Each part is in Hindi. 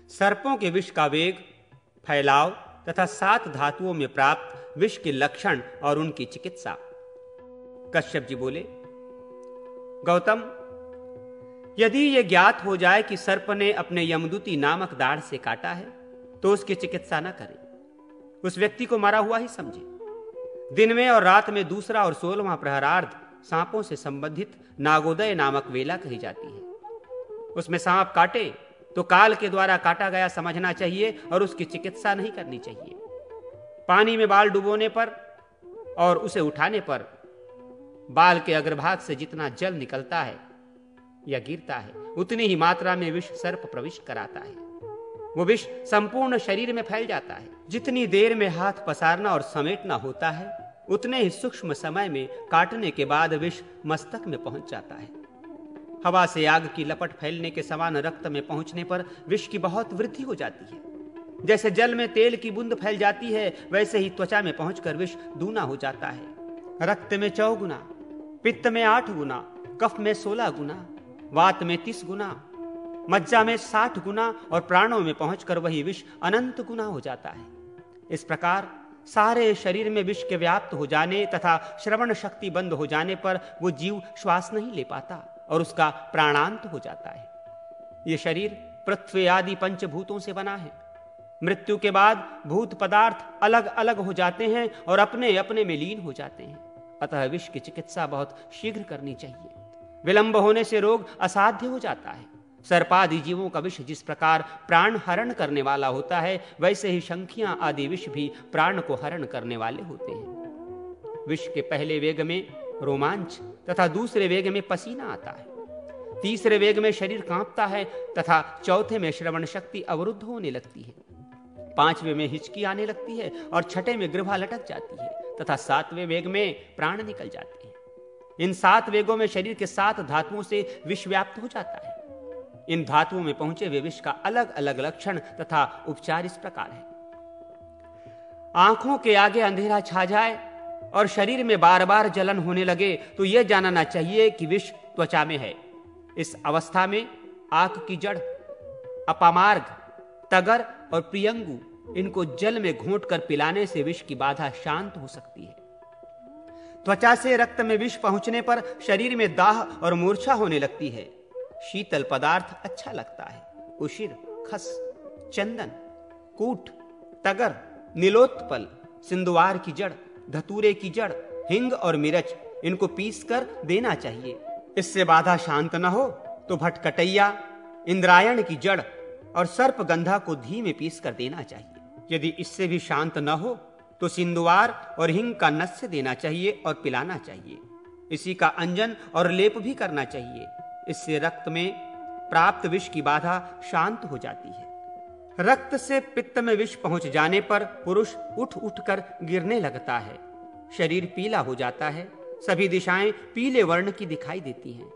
सर्पों के विष का वेग, फैलाव तथा 7 धातुओं में प्राप्त विष के लक्षण और उनकी चिकित्सा। कश्यप जी बोले, गौतम, यदि यह ज्ञात हो जाए कि सर्प ने अपने यमदूती नामक दाढ़ से काटा है तो उसकी चिकित्सा न करें, उस व्यक्ति को मरा हुआ ही समझे। दिन में और रात में दूसरा और 16वां प्रहरार्ध सांपों से संबंधित नागोदय नामक वेला कही जाती है। उसमें सांप काटे तो काल के द्वारा काटा गया समझना चाहिए और उसकी चिकित्सा नहीं करनी चाहिए। पानी में बाल डुबोने पर और उसे उठाने पर बाल के अग्रभाग से जितना जल निकलता है या गिरता है, उतनी ही मात्रा में विष सर्प प्रविष्ट कराता है। वो विष संपूर्ण शरीर में फैल जाता है। जितनी देर में हाथ पसारना और समेटना होता है, उतने ही सूक्ष्म समय में काटने के बाद विष मस्तक में पहुंच जाता है। हवा से आग की लपट फैलने के समान रक्त में पहुंचने पर विष की बहुत वृद्धि हो जाती है। जैसे जल में तेल की बूंद फैल जाती है, वैसे ही त्वचा में पहुंचकर विष दूना हो जाता है। रक्त में 4 गुना, पित्त में 8 गुना, कफ में 16 गुना, वात में 30 गुना, मज्जा में 60 गुना और प्राणों में पहुंचकर वही विष अनंत गुना हो जाता है। इस प्रकार सारे शरीर में विष के व्याप्त हो जाने तथा श्रवण शक्ति बंद हो जाने पर वो जीव श्वास नहीं ले पाता और उसका प्राणांत हो जाता है। ये शरीर पृथ्वी आदि पंचभूतों से बना है। मृत्यु के बाद भूत पदार्थ अलग अलग हो जाते हैं और अपने अपने में लीन हो जाते हैं। अतः विष की चिकित्सा बहुत शीघ्र करनी चाहिए। विलंब होने से रोग असाध्य हो जाता है। सर्पादि जीवों का विष जिस प्रकार प्राण हरण करने वाला होता है, वैसे ही शंखियां आदि विष भी प्राण को हरण करने वाले होते हैं। विष के पहले वेग में रोमांच तथा दूसरे वेग में पसीना आता है, तीसरे वेग में शरीर कांपता है तथा चौथे में श्रवण शक्ति अवरुद्ध होने लगती है, 5वें में हिचकी आने लगती है और 6ठे में ग्रीवा लटक जाती है तथा 7वें वेग में प्राण निकल जाते हैं। इन 7 वेगों में शरीर के 7 धातुओं से विष व्याप्त हो जाता है। इन धातुओं में पहुंचे हुए विष का अलग अलग लक्षण तथा उपचार इस प्रकार है। आंखों के आगे अंधेरा छा जाए और शरीर में बार बार जलन होने लगे तो यह जानना चाहिए कि विष त्वचा में है। इस अवस्था में आंख की जड़, अपामार्ग, तगर और प्रियंगु, इनको जल में घोंटकर पिलाने से विष की बाधा शांत हो सकती है। त्वचा से रक्त में विष पहुंचने पर शरीर में दाह और मूर्छा होने लगती है। शीतल पदार्थ अच्छा लगता है। उशिर, खस, चंदन, कूट, तगर, नीलोत्पल, सिंदुवार की जड़, धतूरे की जड़, हिंग और मिर्च, इनको पीसकर देना चाहिए। इससे बाधा शांत न हो तो भटकटैया, इंद्रायण की जड़ और सर्पगंधा को घी में पीसकर देना चाहिए। यदि इससे भी शांत न हो तो सिंदुवार और हिंग का नस्य देना चाहिए और पिलाना चाहिए। इसी का अंजन और लेप भी करना चाहिए। इससे रक्त में प्राप्त विष की बाधा शांत हो जाती है। रक्त से पित्त में विष पहुंच जाने पर पुरुष उठ उठकर गिरने लगता है। शरीर पीला हो जाता है। सभी दिशाएं पीले वर्ण की दिखाई देती हैं।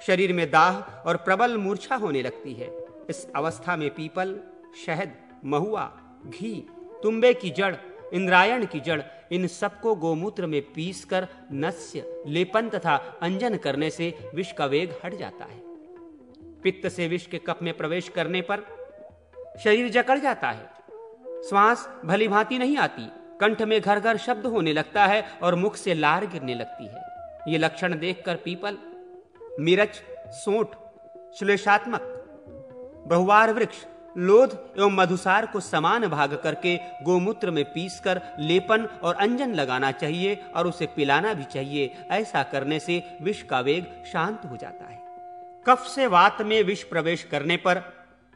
शरीर में दाह और प्रबल मूर्छा होने लगती है। इस अवस्था में पीपल, शहद, महुआ, घी, तुम्बे की जड़, इंद्रायण की जड़, इन सबको गोमूत्र में पीसकर नस्य, लेपन तथा अंजन करने से विष का वेग हट जाता है। पित्त से विष के कफ में प्रवेश करने पर शरीर जकड़ जाता है। श्वास भली भांति नहीं आती। कंठ में घर घर शब्द होने लगता है और मुख से लार गिरने लगती है। ये लक्षण देखकर पीपल, मिरच, सोंठ, श्लेषात्मक, बहुवार वृक्ष, लोध एवं मधुसार को समान भाग करके गोमूत्र में पीसकर लेपन और अंजन लगाना चाहिए और उसे पिलाना भी चाहिए। ऐसा करने से विष का वेग शांत हो जाता है। कफ से वात में विष प्रवेश करने पर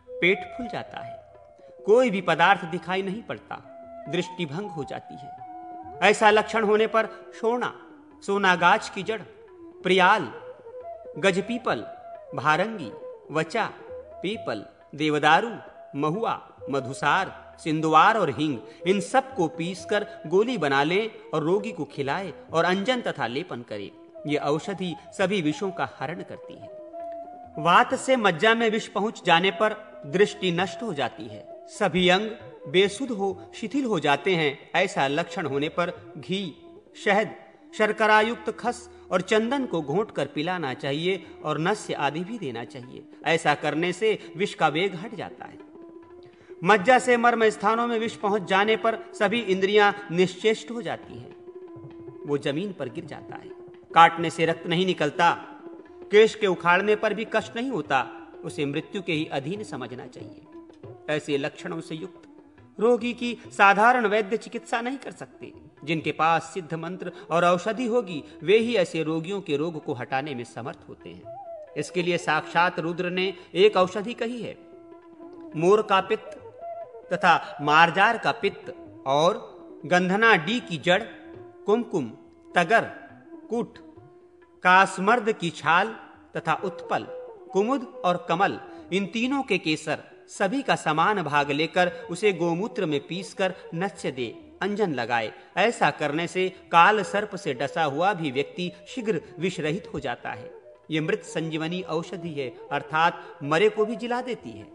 पेट फूल जाता है। कोई भी पदार्थ दिखाई नहीं पड़ता। दृष्टि भंग हो जाती है। ऐसा लक्षण होने पर शोणा, सोनागाछ की जड़, प्रियाल, गजपीपल, भारंगी, वचा, पीपल, देवदारू, महुआ, मधुसार, सिंदुवार और हिंग, इन सब को पीसकर गोली बना ले और रोगी को खिलाए और अंजन तथा लेपन करे। ये औषधि सभी विषों का हरण करती है। वात से मज्जा में विष पहुंच जाने पर दृष्टि नष्ट हो जाती है। सभी अंग बेसुध हो, शिथिल हो जाते हैं। ऐसा लक्षण होने पर घी, शहद, शर्करायुक्त खस और चंदन को घोंटकर पिलाना चाहिए और नस्य आदि भी देना चाहिए। ऐसा करने से विष का वेग हट जाता है। मज्जा से मर्म स्थानों में विष पहुंच जाने पर सभी इंद्रियां निश्चेष्ट हो जाती हैं। वो जमीन पर गिर जाता है। काटने से रक्त नहीं निकलता, केश के उखाड़ने पर भी कष्ट नहीं होता। उसे मृत्यु के ही अधीन समझना चाहिए। ऐसे लक्षणों से युक्त रोगी की साधारण वैद्य चिकित्सा नहीं कर सकते। जिनके पास सिद्ध मंत्र और औषधि होगी, वे ही ऐसे रोगियों के रोग को हटाने में समर्थ होते हैं। इसके लिए साक्षात रुद्र ने एक औषधि कही है। मोर का पित्त तथा मारजार का पित्त और गंधना डी की जड़, कुमकुम, तगर, कूट, कासमर्द की छाल तथा उत्पल, कुमुद और कमल, इन तीनों के केसर सभी का समान भाग लेकर उसे गोमूत्र में पीसकर नस्य दे, अंजन लगाए। ऐसा करने से काल सर्प से डसा हुआ भी व्यक्ति शीघ्र विषरहित हो जाता है। ये मृत संजीवनी औषधि है, अर्थात मरे को भी जिला देती है।